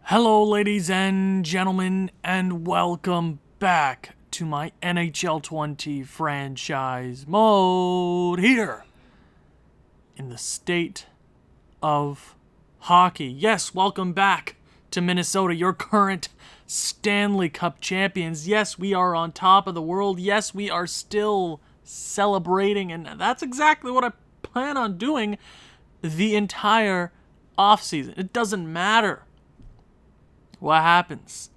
Hello, ladies and gentlemen, and welcome back to my NHL 20 franchise mode here in the state of hockey. Yes, welcome back to Minnesota, your current Stanley Cup champions. Yes, we are on top of the world. Yes, we are still celebrating, and that's exactly what I plan on doing the entire offseason. It doesn't matter what happens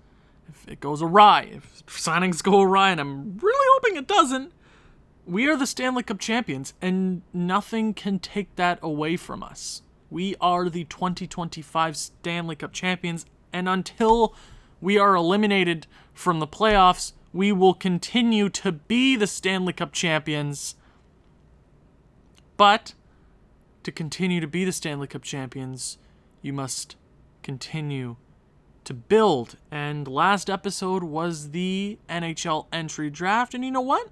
if it goes awry, if signings go awry, and I'm really hoping it doesn't. We are the Stanley Cup champions, and nothing can take that away from us. We are the 2025 Stanley Cup champions, and until we are eliminated from the playoffs, we will continue to be the Stanley Cup champions. But to continue to be the Stanley Cup champions, you must continue to build. And last episode was the NHL entry draft, and you know what?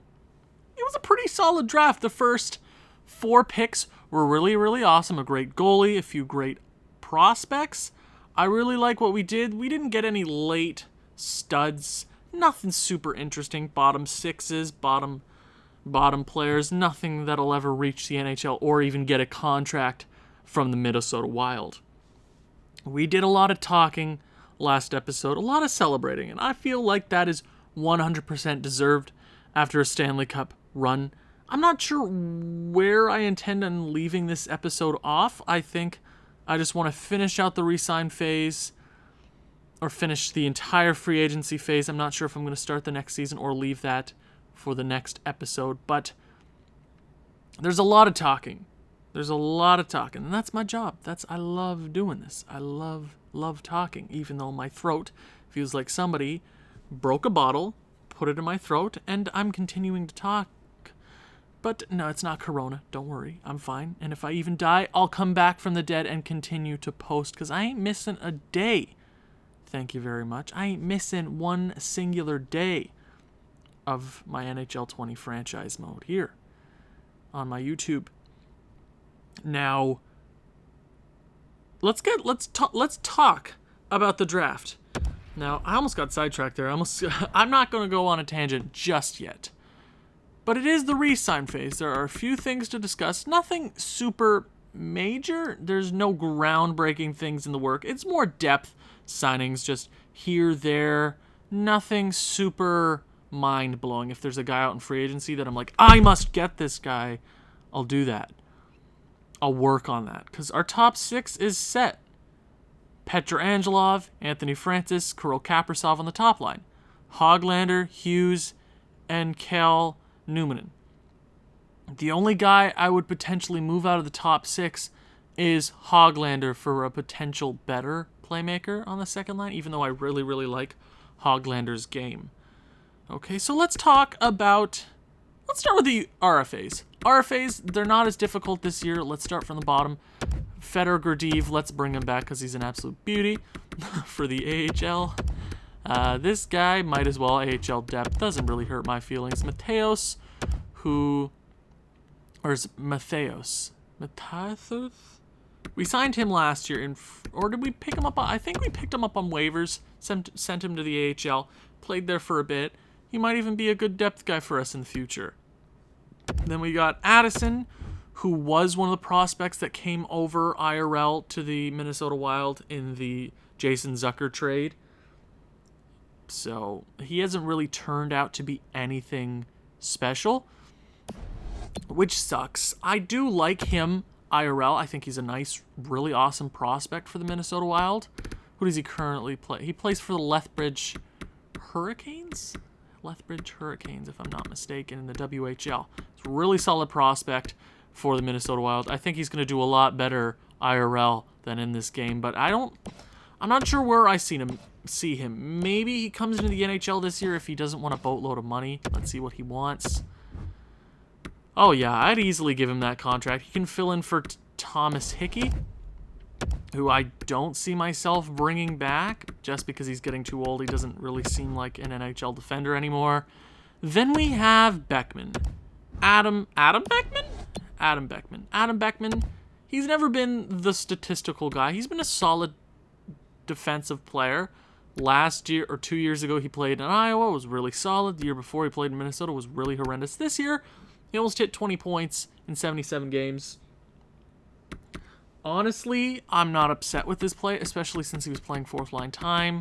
It was a pretty solid draft. The first 4 picks were really awesome. A great goalie, a few great prospects. I really like what we did. We didn't get any late studs. Nothing super interesting. Bottom sixes, bottom players. Nothing that'll ever reach the NHL or even get a contract from the Minnesota Wild. We did a lot of talking last episode, a lot of celebrating, and I feel like that is 100% deserved after a Stanley Cup run. I'm not sure where I intend on leaving this episode off. I think I just want to finish out the resign phase or finish the entire free agency phase. I'm not sure if I'm going to start the next season or leave that for the next episode, but there's a lot of talking. And that's my job. I love doing this. I love talking, even though my throat feels like somebody broke a bottle, put it in my throat, and I'm continuing to talk. But no, it's not Corona. Don't worry. I'm fine. And if I even die, I'll come back from the dead and continue to post, because I ain't missing a day. Thank you very much. I ain't missing one singular day of my NHL 20 franchise mode here on my YouTube. Now, let's talk about the draft. Now, I almost got sidetracked there. I'm not going to go on a tangent just yet. But it is the re-sign phase. There are a few things to discuss. Nothing super major. There's no groundbreaking things in the work. It's more depth signings, just here, there. Nothing super mind-blowing. If there's a guy out in free agency that I'm like, I must get this guy, I'll do that. I'll work on that, because our top 6 is set. Petr Angelov, Anthony Francis, Kirill Kaprizov on the top line. Höglander, Hughes, and Cal Newmanen. The only guy I would potentially move out of the top 6 is Höglander for a potential better playmaker on the second line, even though I really like Höglander's game. Okay, so let's start with the RFAs. RFAs, they're not as difficult this year. Let's start from the bottom. Fedor Gurdiev, let's bring him back because he's an absolute beauty for the AHL. This guy might as well AHL depth. Doesn't really hurt my feelings. Matheos. We signed him last year, or did we pick him up? I think we picked him up on waivers, sent him to the AHL, played there for a bit. He might even be a good depth guy for us in the future. Then we got Addison, who was one of the prospects that came over IRL to the Minnesota Wild in the Jason Zucker trade. So he hasn't really turned out to be anything special, which sucks. I do like him IRL. I think he's a nice, really awesome prospect for the Minnesota Wild. Who does he currently play? He plays for the Lethbridge Hurricanes, if I'm not mistaken, in the WHL. It's a really solid prospect for the Minnesota Wild. I think he's going to do a lot better IRL than in this game, but I'm not sure where I see him. Maybe he comes into the NHL this year if he doesn't want a boatload of money. Let's see what he wants. Oh yeah, I'd easily give him that contract. He can fill in for Thomas Hickey, who I don't see myself bringing back just because he's getting too old. He doesn't really seem like an NHL defender anymore. Then we have Beckman. Adam Beckman? Adam Beckman. He's never been the statistical guy. He's been a solid defensive player. Last year or 2 years ago, he played in Iowa, was really solid. The year before, he played in Minnesota, was really horrendous. This year, he almost hit 20 points in 77 games. Honestly, I'm not upset with this play, especially since he was playing fourth line time.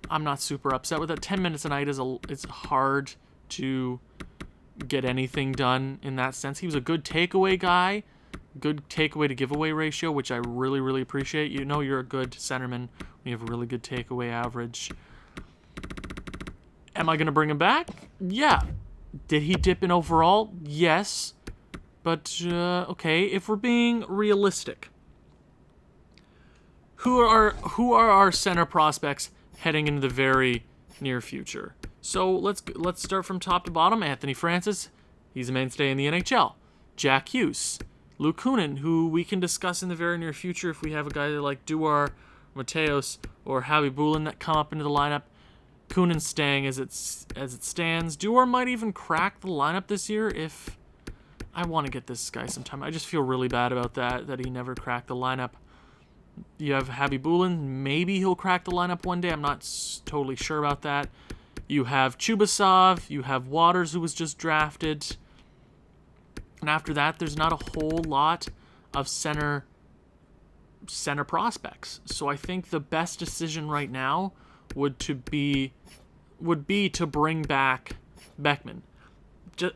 I'm not super upset with it. 10 minutes a night it's hard to get anything done in that sense. He was a good takeaway guy, good takeaway to giveaway ratio, which I really, really appreciate. You know you're a good centerman when you have a really good takeaway average. Am I going to bring him back? Yeah. Did he dip in overall? Yes. But, okay, if we're being realistic, who are our center prospects heading into the very near future? So let's start from top to bottom. Anthony Francis, he's a mainstay in the NHL. Jack Hughes, Luke Kunin, who we can discuss in the very near future if we have a guy like Duar, Mateos, or Howie Bulin that come up into the lineup. Kunin staying as it stands. Duar might even crack the lineup this year if I want to get this guy sometime. I just feel really bad about that he never cracked the lineup. You have Howie Bulin. Maybe he'll crack the lineup one day. I'm not totally sure about that. You have Chubasov. You have Waters, who was just drafted. And after that, there's not a whole lot of center prospects. So I think the best decision right now would be to bring back Beckman.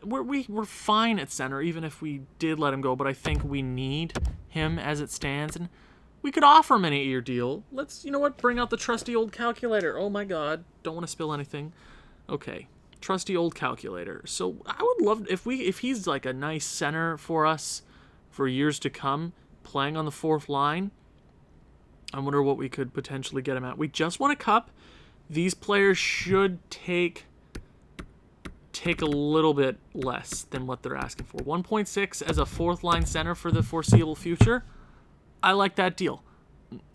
We're fine at center, even if we did let him go, but I think we need him as it stands, and we could offer him an 8-year deal. Let's, you know what, bring out the trusty old calculator. Oh my god, don't want to spill anything. Okay, trusty old calculator. So I would love if he's like a nice center for us for years to come, playing on the fourth line. I wonder what we could potentially get him at. We just won a cup. These players should take a little bit less than what they're asking for. 1.6 as a fourth line center for the foreseeable future. I like that deal.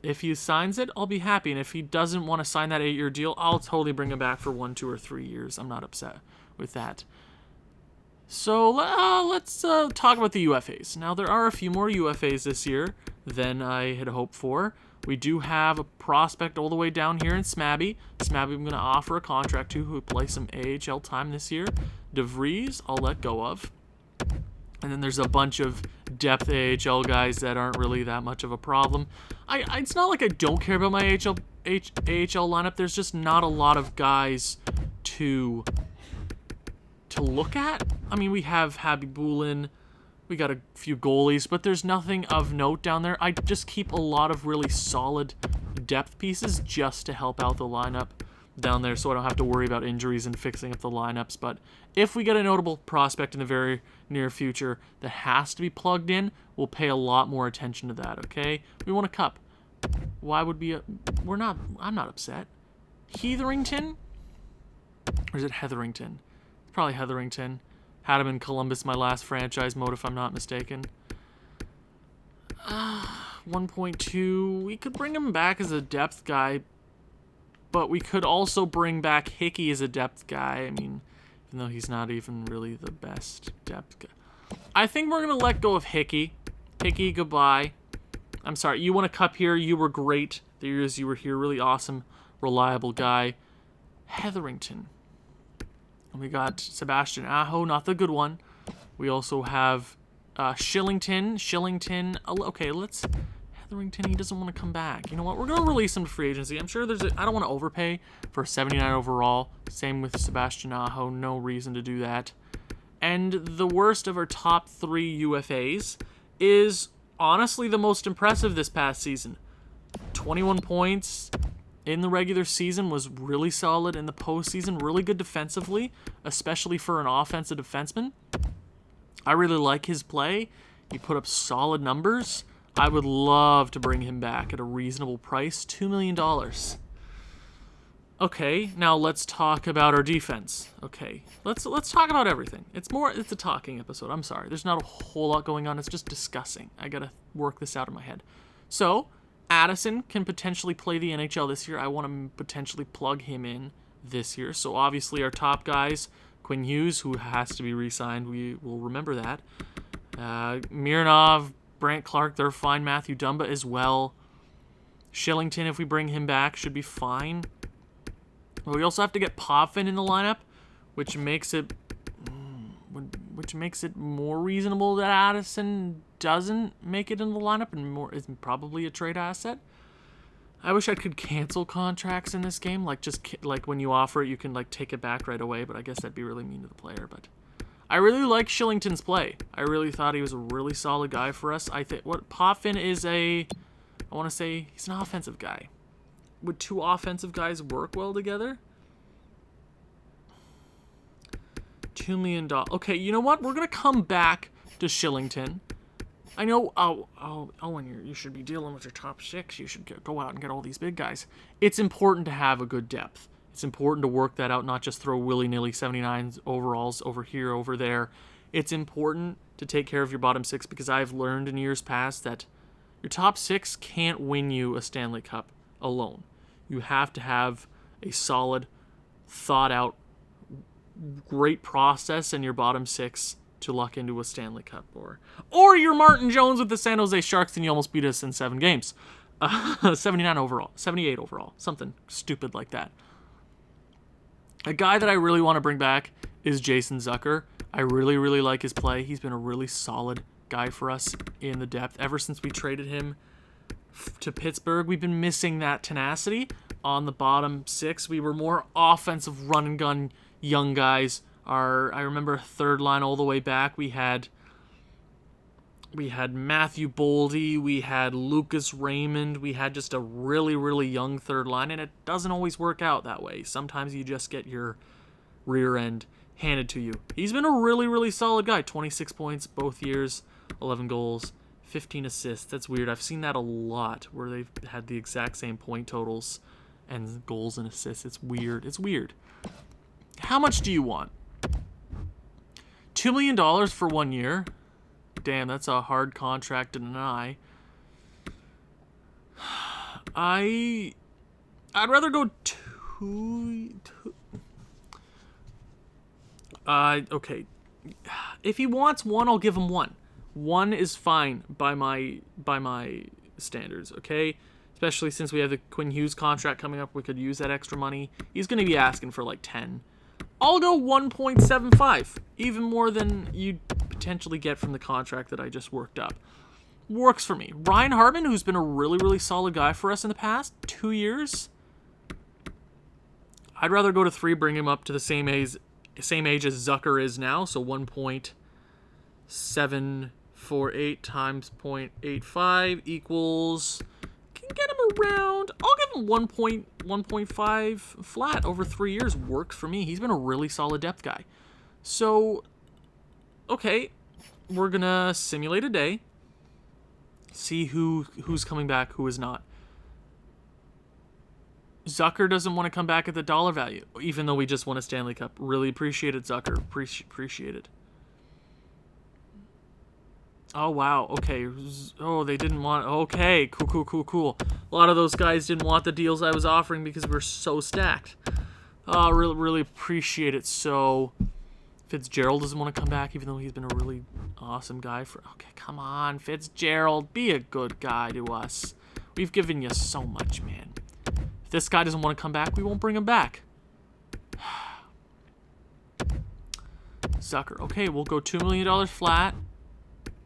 If he signs it, I'll be happy. And if he doesn't want to sign that 8-year deal, I'll totally bring him back for 1, 2, or 3 years. I'm not upset with that. So let's talk about the UFAs. Now, there are a few more UFAs this year than I had hoped for. We do have a prospect all the way down here in Smabby. Smabby I'm going to offer a contract to, who will play some AHL time this year. DeVries, I'll let go of. And then there's a bunch of depth AHL guys that aren't really that much of a problem. It's not like I don't care about my AHL lineup. There's just not a lot of guys to look at. I mean, we have Howie Bulin. We got a few goalies, but there's nothing of note down there. I just keep a lot of really solid depth pieces just to help out the lineup down there, so I don't have to worry about injuries and fixing up the lineups. But if we get a notable prospect in the very near future that has to be plugged in, we'll pay a lot more attention to that, okay? We want a cup. Why would be I'm not upset. Heatherington? Or is it Hetherington? It's probably Hetherington. Had him in Columbus, my last franchise mode, if I'm not mistaken. 1.2. We could bring him back as a depth guy, but we could also bring back Hickey as a depth guy. I mean, even though he's not even really the best depth guy. I think we're going to let go of Hickey. Hickey, goodbye. I'm sorry. You won a cup here. You were great. The years you were here, really awesome, reliable guy. Hetherington. And we got Sebastian Aho, not the good one. We also have Shillington. Okay, Hetherington, he doesn't want to come back. You know what? We're going to release him to free agency. I'm sure I don't want to overpay for 79 overall. Same with Sebastian Aho. No reason to do that. And the worst of our top 3 UFAs is honestly the most impressive this past season. 21 points in the regular season, was really solid in the postseason, really good defensively, especially for an offensive defenseman. I really like his play. He put up solid numbers. I would love to bring him back at a reasonable price, $2 million. Okay, now let's talk about our defense. Okay, let's talk about everything. It's a talking episode. I'm sorry. There's not a whole lot going on. It's just discussing. I gotta work this out in my head. So, Addison can potentially play the NHL this year. I want to potentially plug him in this year. So obviously our top guys, Quinn Hughes, who has to be re-signed, we will remember that. Mironov, Brant Clark, they're fine. Matthew Dumba as well. Shillington, if we bring him back, should be fine. But we also have to get Potvin in the lineup, which makes it more reasonable that Addison doesn't make it in the lineup and is probably a trade asset. I wish I could cancel contracts in this game, like when you offer it, you can like take it back right away. But I guess that'd be really mean to the player. But I really like Shillington's play. I really thought he was a really solid guy for us. I think Potvin is I want to say he's an offensive guy. Would two offensive guys work well together? $2 million. Okay, you know what? We're gonna come back to Shillington. I know. When you should be dealing with your top six, you should go out and get all these big guys. It's important to have a good depth. It's important to work that out, not just throw willy-nilly 79 overalls over here, over there. It's important to take care of your bottom six because I've learned in years past that your top six can't win you a Stanley Cup alone. You have to have a solid, thought-out, great process in your bottom six to luck into a Stanley Cup, or you're Martin Jones with the San Jose Sharks and you almost beat us in 7 games. 79 overall, 78 overall, something stupid like that. A guy that I really want to bring back is Jason Zucker. I really, really like his play. He's been a really solid guy for us in the depth. Ever since we traded him to Pittsburgh, we've been missing that tenacity on the bottom six. We were more offensive run and gun young guys. I remember third line all the way back. We had Matthew Boldy, we had Lucas Raymond, we had just a really, really young third line, and it doesn't always work out that way. Sometimes you just get your rear end handed to you. He's been a really, really solid guy. 26 points both years, 11 goals, 15 assists. That's weird. I've seen that a lot where they've had the exact same point totals and goals and assists. It's weird. It's weird. How much do you want? $2 million for 1 year. Damn, that's a hard contract to deny. I'd rather go okay. If he wants 1, I'll give him 1. 1 is fine by my standards, okay? Especially since we have the Quinn Hughes contract coming up, we could use that extra money. He's going to be asking for like 10. I'll go 1.75, even more than you'd potentially get from the contract that I just worked up. Works for me. Ryan Hartman, who's been a really, really solid guy for us in the past 2 years. I'd rather go to 3, bring him up to the same age as Zucker is now, so 1.748 times 0.85 equals... can get him around... I'll give him 1.5 flat over 3 years. Works for me. He's been a really solid depth guy. So, okay, we're going to simulate a day. See who's coming back, who is not. Zucker doesn't want to come back at the dollar value, even though we just won a Stanley Cup. Really appreciate it, Zucker. Appreciate it. Oh, wow. Okay. Oh, they didn't want... Okay. Cool. A lot of those guys didn't want the deals I was offering because we're so stacked. Oh, really appreciate it. So, Fitzgerald doesn't want to come back, even though he's been a really awesome guy for... Okay, come on, Fitzgerald. Be a good guy to us. We've given you so much, man. If this guy doesn't want to come back, we won't bring him back. Zucker. Okay, we'll go $2 million flat.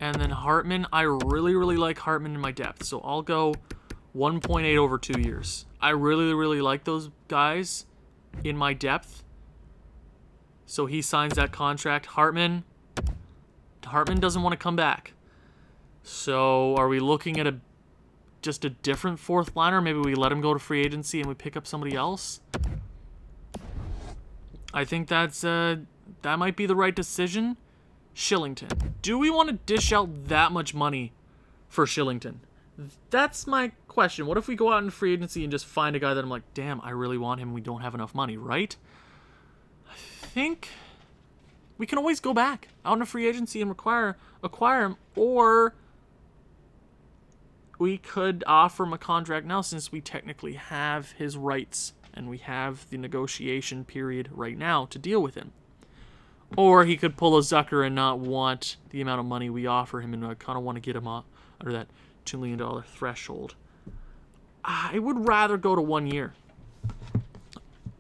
And then Hartman, I really, really like Hartman in my depth. So I'll go 1.8 over 2 years. I really, really like those guys in my depth. So he signs that contract. Hartman doesn't want to come back. So are we looking at just a different fourth liner? Maybe we let him go to free agency and we pick up somebody else? I think that might be the right decision. Shillington. Do we want to dish out that much money for Shillington? That's my question. What if we go out in free agency and just find a guy that I'm like, damn, I really want him, we don't have enough money, right? I think we can always go back out in a free agency and acquire him, or we could offer him a contract now since we technically have his rights and we have the negotiation period right now to deal with him. Or he could pull a Zucker and not want the amount of money we offer him, and I kind of want to get him under that $2 million threshold. I would rather go to 1 year.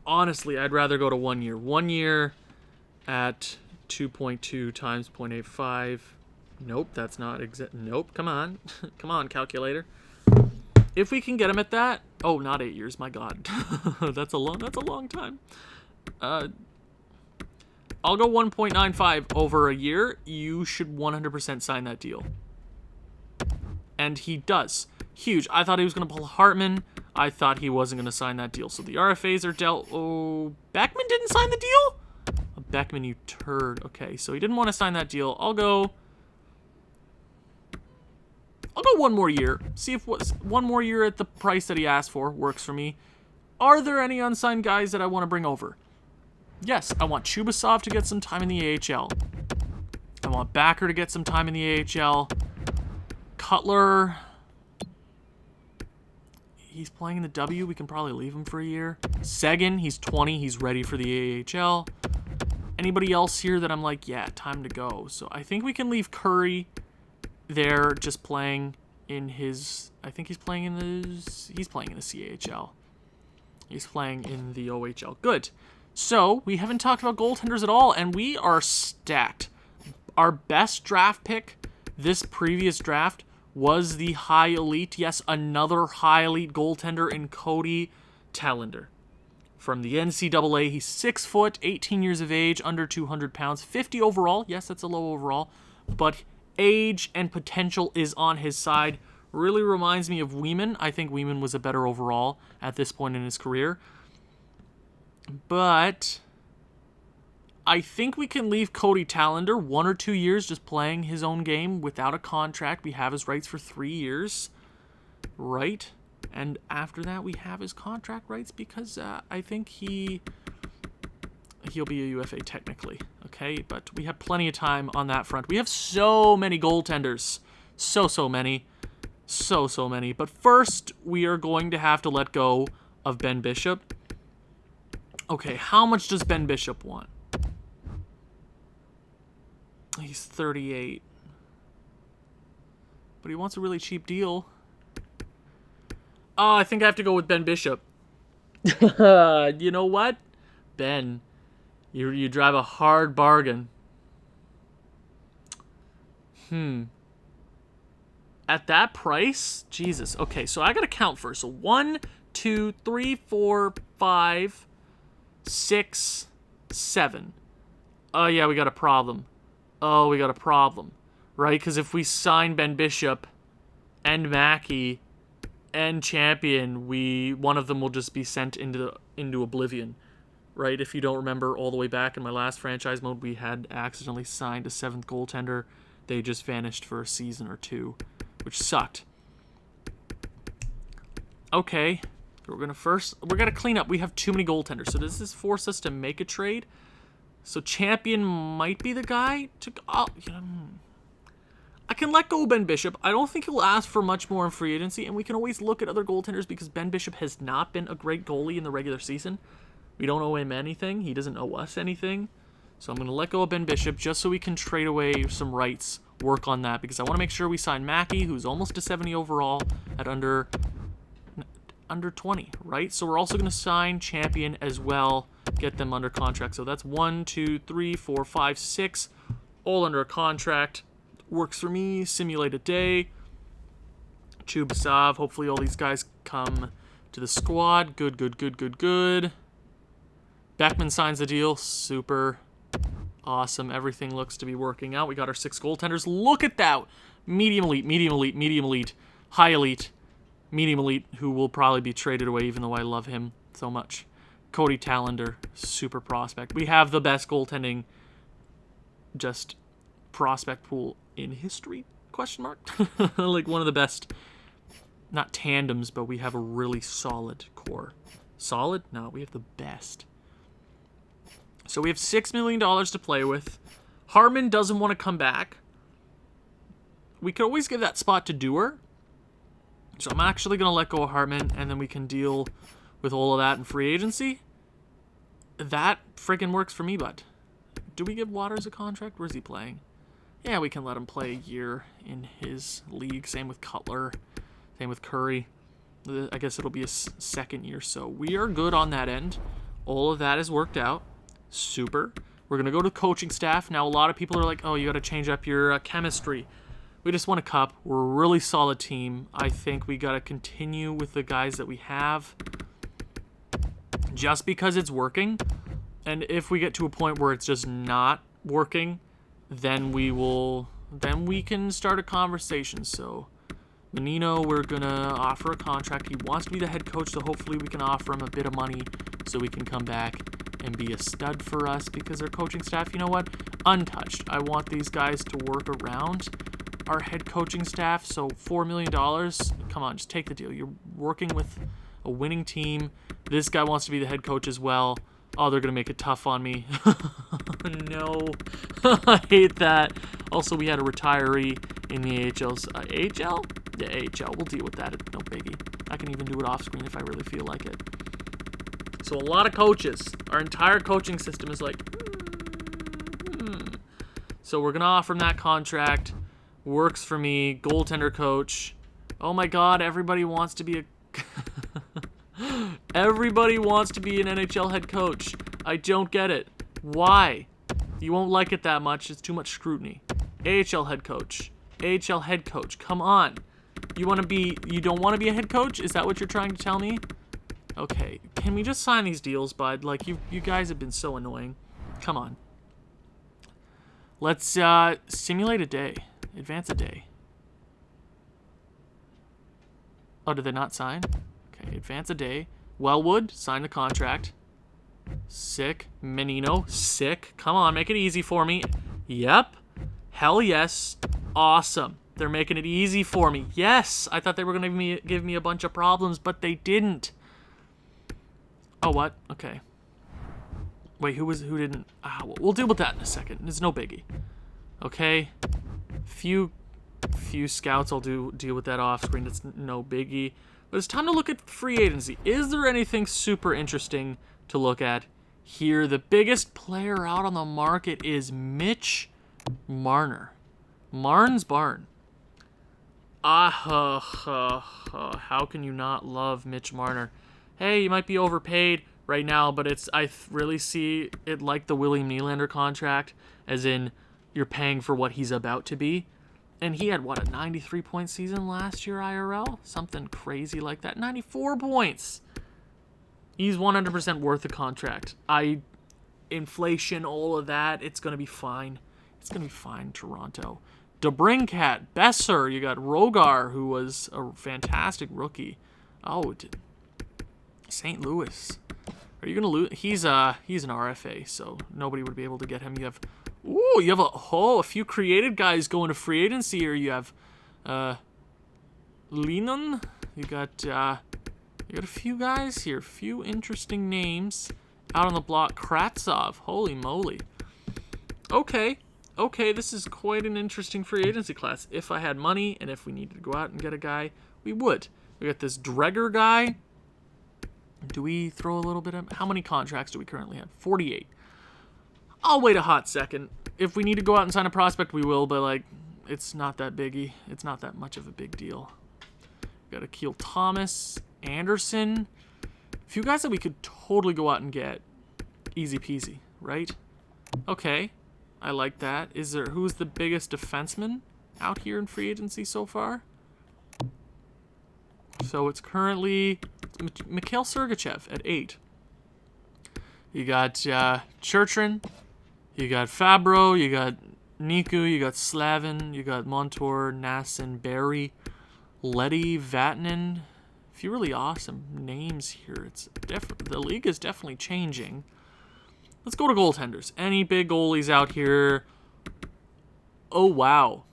Honestly, I'd rather go to 1 year. 1 year at 2.2 times 0.85. Nope, that's not exact. Nope, come on. Come on, calculator. If we can get him at that. Oh, not 8 years, my god. That's a long time. I'll go 1.95 over a year. You should 100% sign that deal. And he does. Huge. I thought he was going to pull Hartman. I thought he wasn't going to sign that deal. So the RFAs are dealt. Oh, Beckman didn't sign the deal? Oh, Beckman, you turd. Okay, so he didn't want to sign that deal. I'll go 1 more year. See if 1 more year at the price that he asked for works for me. Are there any unsigned guys that I want to bring over? Yes, I want Chubasov to get some time in the AHL. I want Backer to get some time in the AHL. Cutler, he's playing in the W. We can probably leave him for a year. Seguin, he's 20. He's ready for the AHL. Anybody else here that I'm like, yeah, time to go. So I think we can leave Curry there just playing in his... I think he's playing in the CHL. He's playing in the OHL. Good. So we haven't talked about goaltenders at all, and we are stacked. Our best draft pick this previous draft was the high elite. Yes, another high elite goaltender in Cody Tallender. From the NCAA, he's 6 foot, 18 years of age, under 200 pounds, 50 overall. Yes, that's a low overall, but age and potential is on his side. Really reminds me of Weeman. I think Weeman was a better overall at this point in his career. But I think we can leave Cody Tallender 1 or 2 years just playing his own game without a contract. We have his rights for 3 years, right? And after that, we have his contract rights because I think he'll be a UFA technically, okay? But we have plenty of time on that front. We have so many goaltenders. So many. So many. But first, we are going to have to let go of Ben Bishop. Okay, how much does Ben Bishop want? He's 38. But he wants a really cheap deal. Oh, I think I have to go with Ben Bishop. You know what? Ben, you drive a hard bargain. At that price? Jesus. Okay, so I gotta count first. So 1, 2, 3, 4, 5, 6, 7. Oh, yeah, we got a problem. Right? Because if we sign Ben Bishop and Mackey and Champion, one of them will just be sent into oblivion. Right? If you don't remember, all the way back in my last franchise mode, we had accidentally signed a 7th goaltender. They just vanished for a season or 2, which sucked. Okay. We're gonna clean up. We have too many goaltenders. So does this force us to make a trade? So Champion might be the guy to... I can let go of Ben Bishop. I don't think he'll ask for much more in free agency, and we can always look at other goaltenders because Ben Bishop has not been a great goalie in the regular season. We don't owe him anything. He doesn't owe us anything. So I'm going to let go of Ben Bishop just so we can trade away some rights, work on that, because I want to make sure we sign Mackey, who's almost a 70 overall, at under 20, right? So we're also going to sign Champion as well, get them under contract. So that's 1, 2, 3, 4, 5, 6, all under a contract. Works for me. Simulate a day. Chubasov. Hopefully all these guys come to the squad. Good. Beckman signs the deal. Super. Awesome. Everything looks to be working out. We got our 6 goaltenders. Look at that. Medium elite, high elite, medium elite, who will probably be traded away even though I love him so much. Cody Tallender. Super prospect. We have the best goaltending just prospect pool in history, ? Like one of the best, not tandems, but we have a really solid core. Solid? No, we have the best. So we have $6 million to play with. Hartman doesn't want to come back. We could always give that spot to Dewar. So I'm actually going to let go of Hartman, and then we can deal with all of that in free agency. That friggin' works for me, bud. Do we give Waters a contract? Where's he playing? Yeah, we can let him play a year in his league. Same with Cutler. Same with Curry. I guess it'll be a second year. So we are good on that end. All of that has worked out. Super. We're going to go to coaching staff. Now, a lot of people are like, oh, you got to change up your chemistry. We just won a cup. We're a really solid team. I think we got to continue with the guys that we have just because it's working. And if we get to a point where it's just not working, then we can start a conversation. So Menino, we're going to offer a contract. He wants to be the head coach, so hopefully we can offer him a bit of money so we can come back and be a stud for us, because our coaching staff, you know what? Untouched. I want these guys to work around our head coaching staff, so $4 million, come on, just take the deal. You're working with a winning team. This guy wants to be the head coach as well. Oh, they're going to make it tough on me. No. I hate that. Also, we had a retiree in the AHLs. AHL? Yeah, AHL. We'll deal with that. No biggie. I can even do it off screen if I really feel like it. So a lot of coaches. Our entire coaching system is like, So we're going to offer him that contract. Works for me. Goaltender coach. Oh my God, everybody wants to be Everybody wants to be an NHL head coach. I don't get it. Why? You won't like it that much. It's too much scrutiny. AHL head coach. AHL head coach. Come on. You don't want to be a head coach? Is that what you're trying to tell me? Okay. Can we just sign these deals, bud? Like, you guys have been so annoying. Come on. Let's simulate a day. Advance a day. Oh, did they not sign? Okay, advance a day. Wellwood, sign the contract. Sick. Menino, sick. Come on, make it easy for me. Yep. Hell yes. Awesome. They're making it easy for me. Yes. I thought they were going to give me a bunch of problems, but they didn't. Oh, what? Okay. Wait, who didn't? We'll deal with that in a second. It's no biggie. Okay. Few scouts. I'll deal with that off screen. It's no biggie. But it's time to look at free agency. Is there anything super interesting to look at here? The biggest player out on the market is Mitch Marner. Marn's Barn. How can you not love Mitch Marner? Hey, you might be overpaid right now, but I really see it like the William Nylander contract, as in you're paying for what he's about to be. And he had, a 93-point season last year IRL? Something crazy like that. 94 points. He's 100% worth the contract. Inflation, all of that, it's going to be fine. It's going to be fine, Toronto. DeBrincat, Besser, you got Rogar, who was a fantastic rookie. Oh, St. Louis. Are you going to lose? He's an RFA, so nobody would be able to get him. You have a few creative guys going to free agency here. You have Lennon. You got a few guys here. Few interesting names out on the block. Kratsov. Holy moly. Okay, this is quite an interesting free agency class. If I had money and if we needed to go out and get a guy, we would. We got this Dreger guy. Do we throw a little bit of... How many contracts do we currently have? 48. I'll wait a hot second. If we need to go out and sign a prospect, we will, but, it's not that biggie. It's not that much of a big deal. We got Akil Thomas, Anderson. A few guys that we could totally go out and get. Easy peasy, right? Okay. I like that. Who's the biggest defenseman out here in free agency so far? So it's currently Mikhail Sergachev at 8. You got Churchrin, you got Fabro, you got Niku, you got Slavin, you got Montour, Nassin, Barry, Letty, Vatanen. A few really awesome names here. The league is definitely changing. Let's go to goaltenders. Any big goalies out here? Oh, wow.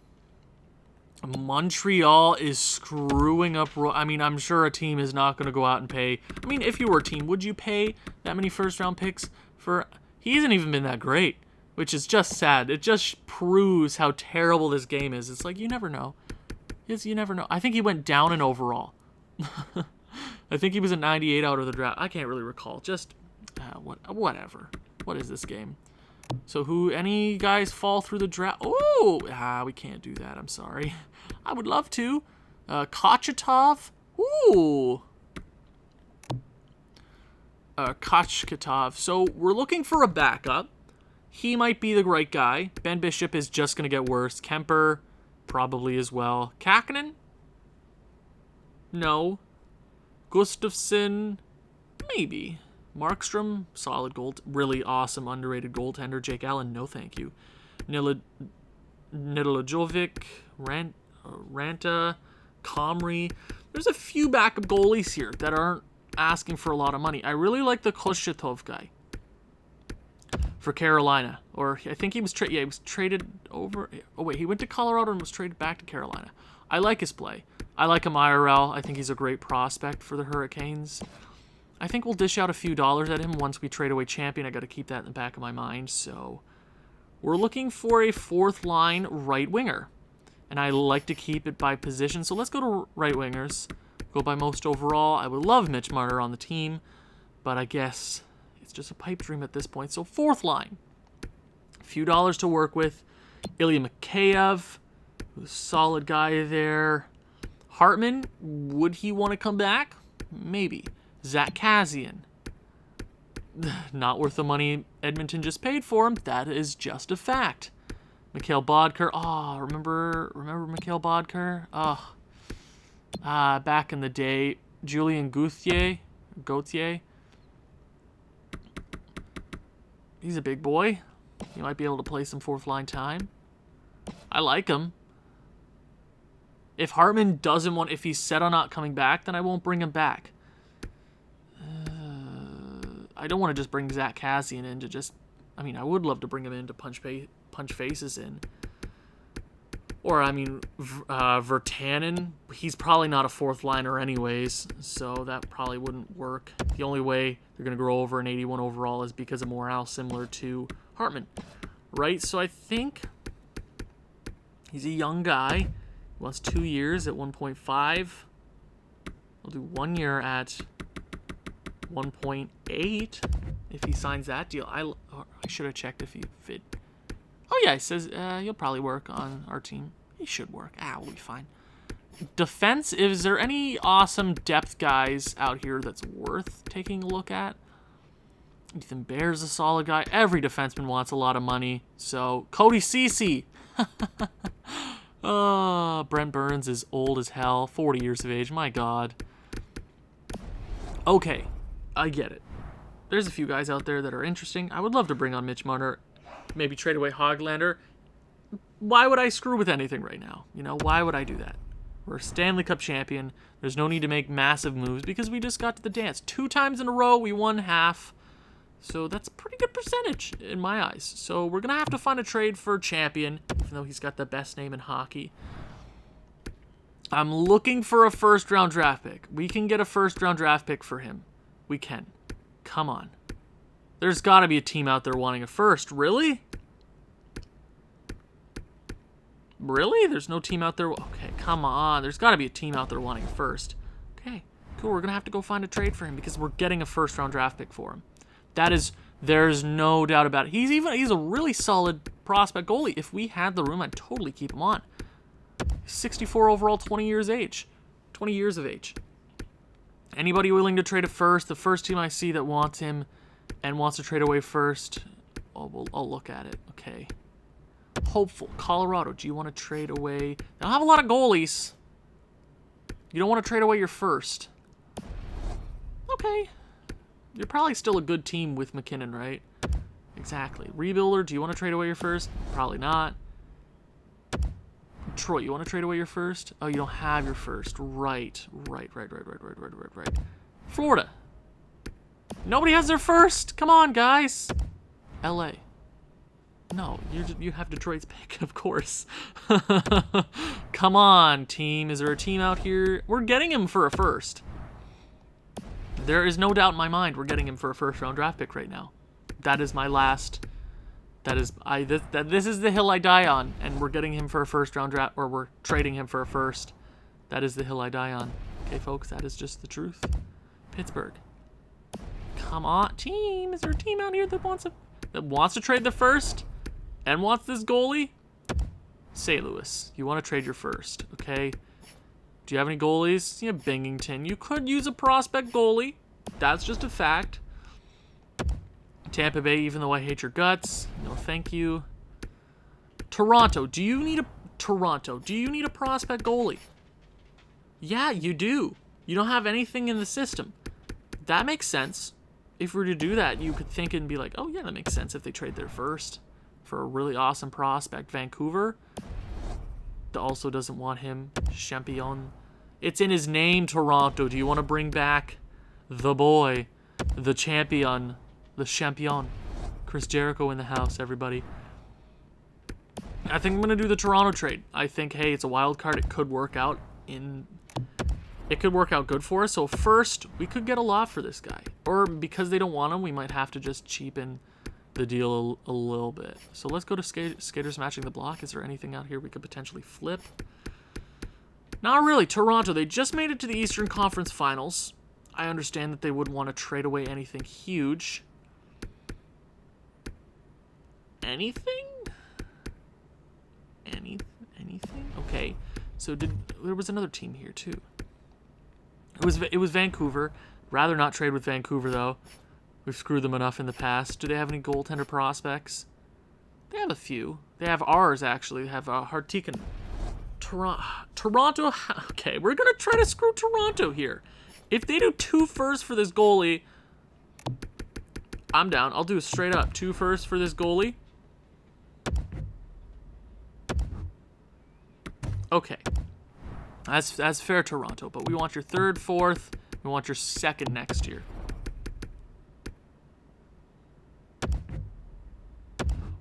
Montreal is screwing up. I'm sure a team is not going to go out and pay. If you were a team, would you pay that many first-round picks for... He hasn't even been that great, which is just sad. It just proves how terrible this game is. It's like, you never know. You never know. I think he went down in overall. I think he was a 98 out of the draft. I can't really recall. Just, whatever. What is this game? So any guys fall through the draft? Oh, we can't do that. I'm sorry. I would love to. Kochetov, Ooh. Kochkatov. So we're looking for a backup. He might be the right guy. Ben Bishop is just going to get worse. Kemper, probably as well. Kakinen? No. Gustafsson? Maybe. Markstrom? Solid gold. Really awesome, underrated goaltender. Jake Allen? No thank you. Nidojovic? Ranta? Comrie? There's a few backup goalies here that aren't asking for a lot of money. I really like the Koshchetov guy for Carolina. Or I think he was he was traded over. Oh wait, he went to Colorado and was traded back to Carolina. I like his play. I like him IRL. I think he's a great prospect for the Hurricanes. I think we'll dish out a few dollars at him once we trade away Champion. I got to keep that in the back of my mind. So we're looking for a fourth line right winger. And I like to keep it by position. So let's go to right wingers. Go by most overall. I would love Mitch Marner on the team, but I guess it's just a pipe dream at this point. So fourth line. A few dollars to work with. Ilya Mikheyev, who's a solid guy there. Hartman, would he want to come back? Maybe. Zach Kassian. Not worth the money Edmonton just paid for him. That is just a fact. Mikhail Bodker. Oh, remember Mikhail Bodker? Oh. Back in the day. Julien Gauthier. He's a big boy. He might be able to play some fourth line time. I like him. If Hartman doesn't want, if he's set on not coming back, then I won't bring him back. I don't want to just bring Zach Kassian in to just, I mean, I would love to bring him in to punch faces in. Or, I mean, Virtanen, he's probably not a fourth liner anyways, so that probably wouldn't work. The only way they're going to grow over an 81 overall is because of morale similar to Hartman, right? So I think he's a young guy. He wants 2 years at 1.5. I'll do 1 year at 1.8 if he signs that deal. I should have checked if he fit. Oh yeah, he says he'll probably work on our team. He should work. We'll be fine. Defense, is there any awesome depth guys out here that's worth taking a look at? Ethan Bear's a solid guy. Every defenseman wants a lot of money. So, Cody Ceci. Brent Burns is old as hell. 40 years of age. My God. Okay, I get it. There's a few guys out there that are interesting. I would love to bring on Mitch Marner. Maybe trade away Hoglander. Why would I screw with anything right now? You know, why would I do that? We're a Stanley Cup champion. There's no need to make massive moves because we just got to the dance. 2 times in a row, we won half. So that's a pretty good percentage in my eyes. So we're going to have to find a trade for champion, even though he's got the best name in hockey. I'm looking for a first-round draft pick. We can get a first-round draft pick for him. We can. Come on. There's got to be a team out there wanting a first. Really? Really? There's no team out there? Okay, come on. There's got to be a team out there wanting a first. Okay, cool. We're going to have to go find a trade for him because we're getting a first-round draft pick for him. There's no doubt about it. He's a really solid prospect goalie. If we had the room, I'd totally keep him on. 64 overall, 20 years of age. Anybody willing to trade a first? The first team I see that wants him and wants to trade away first, I'll look at it. Okay. Hopeful. Colorado, do you want to trade away? They don't have a lot of goalies. You don't want to trade away your first. Okay. You're probably still a good team with McKinnon, right? Exactly. Rebuilder, do you want to trade away your first? Probably not. Troy, you want to trade away your first? Oh, you don't have your first. Right. Florida. Nobody has their first. Come on, guys. LA. No, you have Detroit's pick, of course. Come on, team. Is there a team out here? We're getting him for a first. There is no doubt in my mind we're getting him for a first-round draft pick right now. That is my last. This is the hill I die on, and we're getting him for a first-round draft, or we're trading him for a first. That is the hill I die on. Okay, folks, that is just the truth. Pittsburgh. Come on, team. Is there a team out here that wants to trade the first and wants this goalie? St. Louis, you want to trade your first, okay? Do you have any goalies? Yeah, Binghamton. You could use a prospect goalie. That's just a fact. Tampa Bay, even though I hate your guts. No, thank you. Toronto. Do you need a prospect goalie? Yeah, you do. You don't have anything in the system. That makes sense. If we were to do that, you could think and be like, oh yeah, that makes sense if they trade their first for a really awesome prospect. Vancouver also doesn't want him. Champion. It's in his name, Toronto. Do you want to bring back the boy, the champion, the champion? Chris Jericho in the house, everybody. I think I'm going to do the Toronto trade. I think, hey, it's a wild card. It could work out good for us. So first, we could get a lot for this guy. Or because they don't want him, we might have to just cheapen the deal a little bit. So let's go to skaters matching the block. Is there anything out here we could potentially flip? Not really. Toronto, they just made it to the Eastern Conference Finals. I understand that they would want to trade away anything huge. Anything? Anything? Okay. So there was another team here too. It was Vancouver. Rather not trade with Vancouver though. We've screwed them enough in the past. Do they have any goaltender prospects? They have a few. They have ours, actually. They have Hartikin. Toronto. Okay, we're going to try to screw Toronto here. If they do 2 firsts for this goalie, I'm down. I'll do straight up 2 firsts for this goalie. Okay. That's fair, Toronto. But we want your 3rd, 4th. We want your 2nd next year.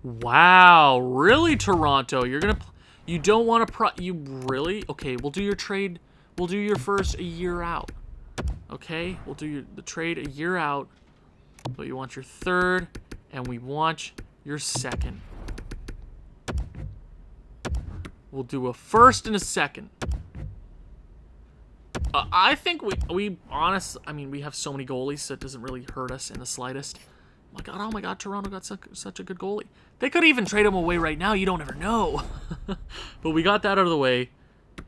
Wow, really, Toronto? You don't want to you really? Okay, we'll do your trade. We'll do your first a year out. Okay, we'll do the trade a year out. But you want your 3rd, and we want your 2nd. We'll do a 1st and a 2nd. I think we honestly, I mean, we have so many goalies, so it doesn't really hurt us in the slightest. Oh my god, Toronto got such a good goalie. They could even trade him away right now. You don't ever know. But we got that out of the way.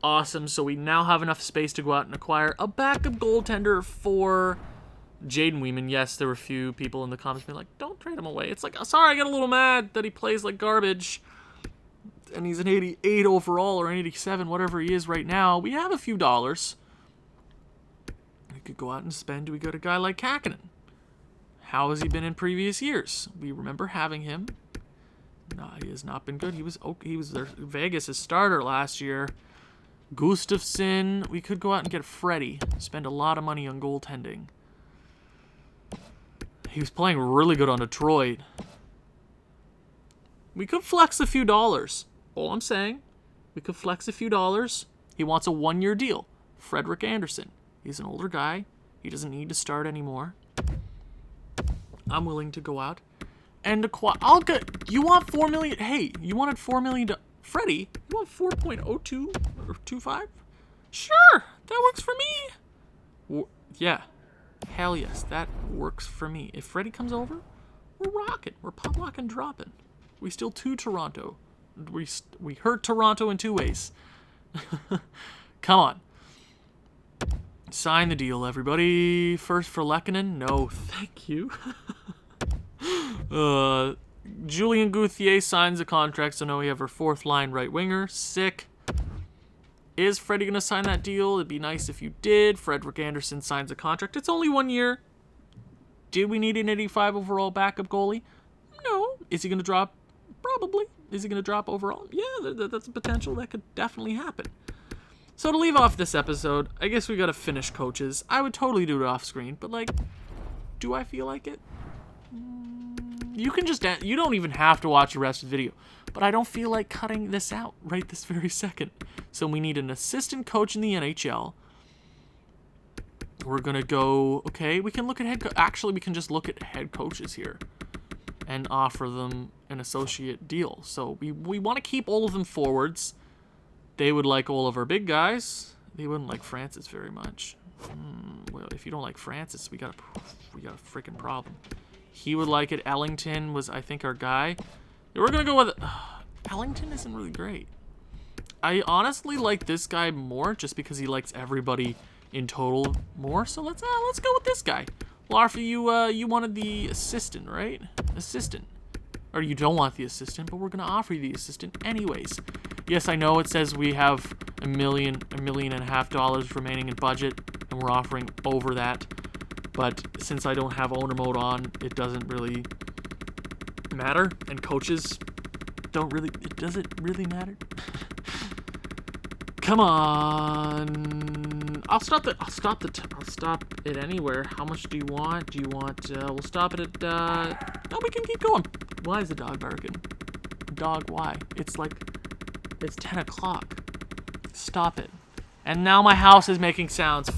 Awesome. So we now have enough space to go out and acquire a backup goaltender for Jaden Weeman. Yes, there were a few people in the comments being like, don't trade him away. It's like, sorry, I got a little mad that he plays like garbage. And he's an 88 overall or an 87, whatever he is right now. We have a few dollars. We could go out and spend. Do we go to a guy like Kakinen? How has he been in previous years? We remember having him. No, he has not been good. He was their Vegas' starter last year. Gustafsson. We could go out and get Freddie. Spend a lot of money on goaltending. He was playing really good on Detroit. We could flex a few dollars. All I'm saying. We could flex a few dollars. He wants a 1-year deal. Frederik Andersen. He's an older guy. He doesn't need to start anymore. I'm willing to go out and acquire. You want $4 million? Hey, you wanted $4 million. Freddie, you want 4.02 or 25? Sure, that works for me. Yeah, hell yes, that works for me. If Freddie comes over, we're rocking. We're pop locking, dropping. We steal 2 Toronto. We hurt Toronto in 2 ways. Come on. Sign the deal, everybody. First for Lehkonen? No, thank you. Julien Gauthier signs the contract, so now we have our 4th line right winger. Sick. Is Freddie going to sign that deal? It'd be nice if you did. Frederik Andersen signs a contract. It's only 1 year. Did we need an 85 overall backup goalie? No. Is he going to drop? Probably. Is he going to drop overall? Yeah, that's a potential. That could definitely happen. So to leave off this episode, I guess we got to finish coaches. I would totally do it off screen, but like, do I feel like it? You don't even have to watch the rest of the video, but I don't feel like cutting this out right this very second. So we need an assistant coach in the NHL. We're going to go, okay, we can look at actually, we can just look at head coaches here and offer them an associate deal. So we want to keep all of them forwards. They would like all of our big guys. They wouldn't like Francis very much. Well, if you don't like Francis, we got a freaking problem. He would like it. Ellington was, I think, our guy. Yeah, we're gonna go with Ellington isn't really great. I honestly like this guy more just because he likes everybody in total more. So let's go with this guy. Well, Arthur, you wanted the assistant, right? Assistant. Or you don't want the assistant, but we're gonna offer you the assistant anyways. Yes, I know it says we have $1.5 million remaining in budget, and we're offering over that. But since I don't have owner mode on, it doesn't really matter. And coaches don't really. Does it really matter? Come on. I'll stop it anywhere. How much do you want? We'll stop it at, no, we can keep going. Why is the dog barking? Dog, why? It's 10 o'clock. Stop it. And now my house is making sounds.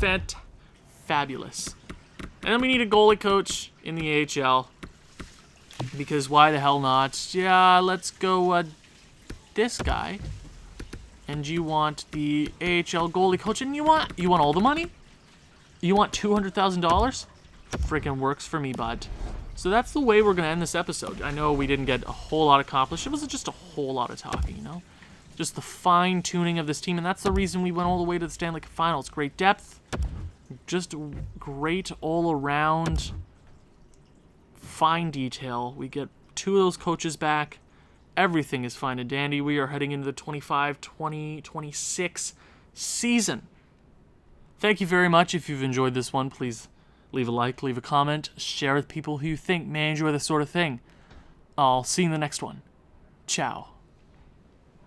Fabulous. And then we need a goalie coach in the AHL. Because why the hell not? Yeah, let's go, this guy. And you want the AHL goalie coach, and you want all the money? You want $200,000? Freaking works for me, bud. So that's the way we're gonna end this episode. I know we didn't get a whole lot accomplished. It was just a whole lot of talking, you know? Just the fine-tuning of this team, and that's the reason we went all the way to the Stanley Cup Finals. Great depth, just great all-around fine detail. We get 2 of those coaches back. Everything is fine and dandy. We are heading into the 25-26 season. Thank you very much. If you've enjoyed this one, please leave a like, leave a comment, share with people who you think may enjoy this sort of thing. I'll see you in the next one. Ciao.